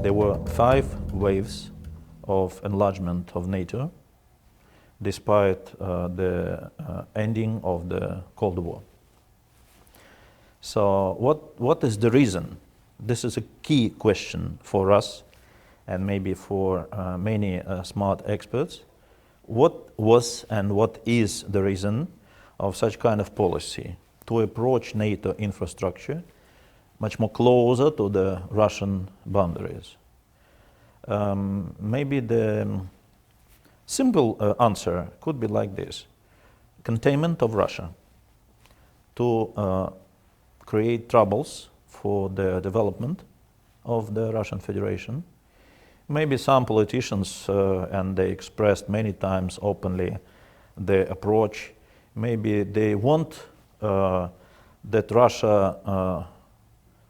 There were 5 waves of enlargement of NATO, despite the ending of the Cold War. So what is the reason? This is a key question for us and maybe for many smart experts. What was and what is the reason of such kind of policy to approach NATO infrastructure much more closer to the Russian boundaries? Maybe the simple answer could be like this: containment of Russia to create troubles for the development of the Russian Federation. Maybe some politicians, and they expressed many times openly the approach, maybe they want that Russia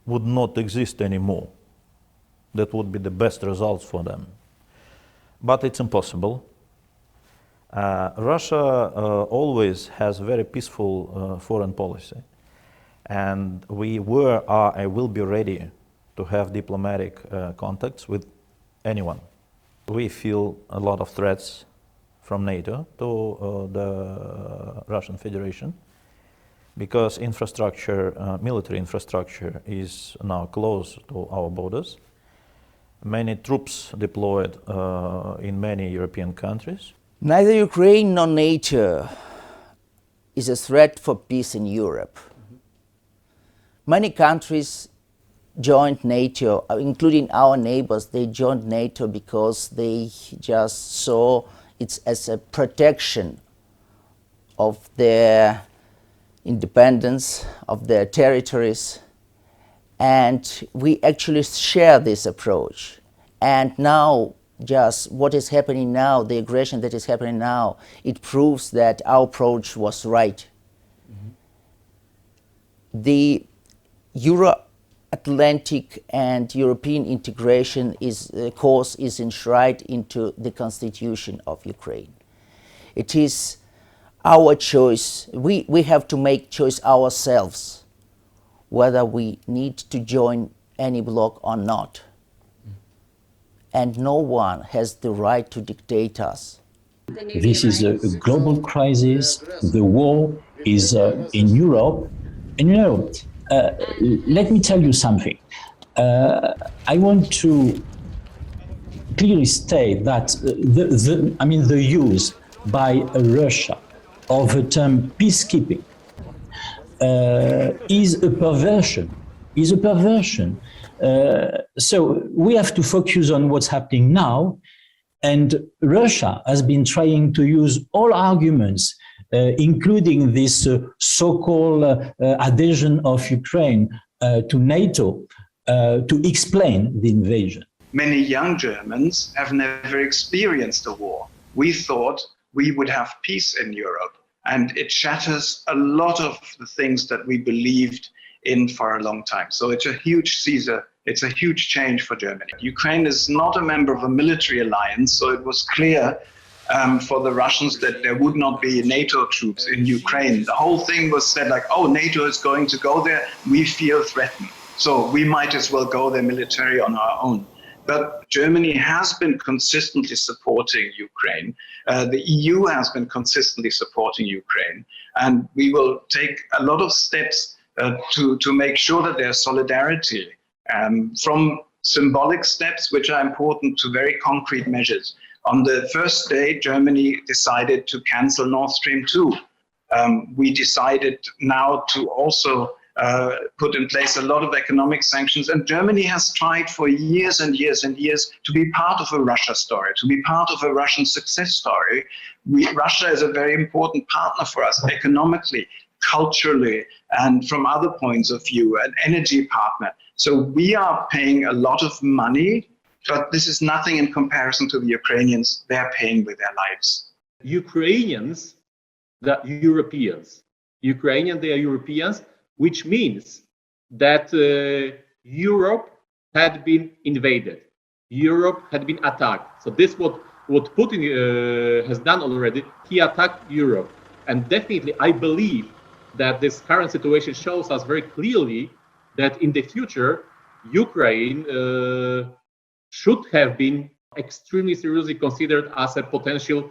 would not exist anymore. That would be the best results for them. But it's impossible. Russia always has very peaceful foreign policy. And we were, are, and will be ready to have diplomatic contacts with anyone. We feel a lot of threats from NATO to the Russian Federation because infrastructure, military infrastructure is now close to our borders. Many troops deployed in many European countries. Neither Ukraine nor NATO is a threat for peace in Europe. Many countries joined NATO, including our neighbors. They joined NATO because they just saw it as a protection of their independence, of their territories. And we actually share this approach. And now, just what is happening now, the aggression that is happening now, it proves that our approach was right. The Euro-Atlantic and European integration course is enshrined into the constitution of Ukraine. It is our choice. We have to make choice ourselves whether we need to join any bloc or not. And no one has the right to dictate us. This is a global crisis. The war is in Europe. And let me tell you something. I want to clearly state that the use by Russia of the term peacekeeping is a perversion. So we have to focus on what's happening now. And Russia has been trying to use all arguments, including this so-called adhesion of Ukraine to NATO, to explain the invasion. Many young Germans have never experienced a war. We thought we would have peace in Europe, and it shatters a lot of the things that we believed in for a long time. So it's a huge Caesar. It's a huge change for Germany. Ukraine is not a member of a military alliance, so it was clear for the Russians that there would not be NATO troops in Ukraine. The whole thing was said like, oh, NATO is going to go there, we feel threatened. So we might as well go there military on our own. But Germany has been consistently supporting Ukraine. The EU has been consistently supporting Ukraine. And we will take a lot of steps to make sure that there's solidarity, from symbolic steps, which are important, to very concrete measures. On the first day, Germany decided to cancel Nord Stream 2. We decided now to also put in place a lot of economic sanctions. And Germany has tried for years and years and years to be part of a Russia story, to be part of a Russian success story. Russia is a very important partner for us economically, culturally, and from other points of view, an energy partner. So we are paying a lot of money, but this is nothing in comparison to the Ukrainians. They're paying with their lives. Ukrainians, the Europeans. Ukrainians, they are Europeans, which means that Europe had been invaded. Europe had been attacked. So this what Putin has done already. He attacked Europe. And definitely, I believe that this current situation shows us very clearly that in the future, Ukraine should have been extremely seriously considered as a potential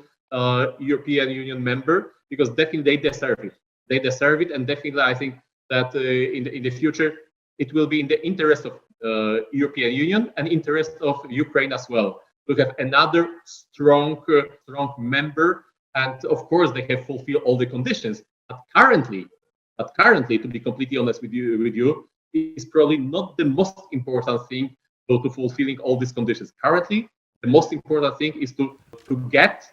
European Union member, because definitely they deserve it. They deserve it, and definitely I think that in the future it will be in the interest of European Union and interest of Ukraine as well to have another strong member. And of course, they have fulfilled all the conditions. But currently, to be completely honest with you, is probably not the most important thing to fulfilling all these conditions. Currently, the most important thing is to get,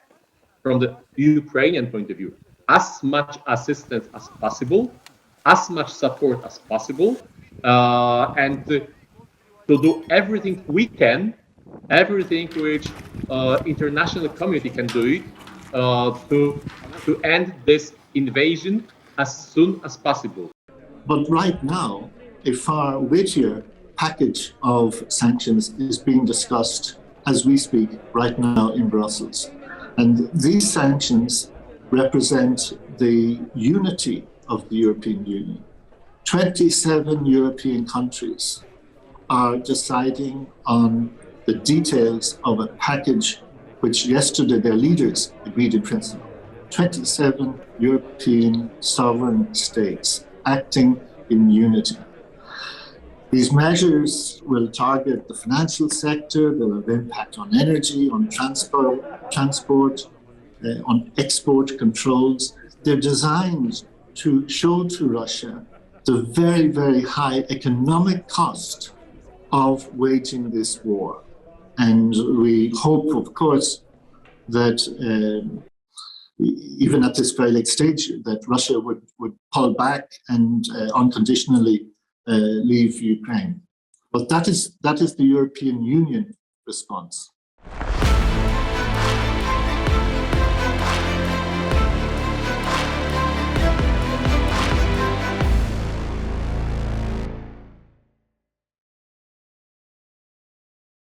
from the Ukrainian point of view, as much assistance as possible, as much support as possible, and to do everything we can, everything which international community can do it, to end this invasion as soon as possible. But right now, a far weightier package of sanctions is being discussed as we speak right now in Brussels. And these sanctions represent the unity of the European Union. 27 European countries are deciding on the details of a package which yesterday their leaders agreed in principle. 27 European sovereign states acting in unity. These measures will target the financial sector, they'll have impact on energy, on transport, on export controls. They're designed to show to Russia the very, very high economic cost of waging this war. And we hope, of course, that even at this very late stage, that Russia would pull back and unconditionally leave Ukraine. But that is the European Union response.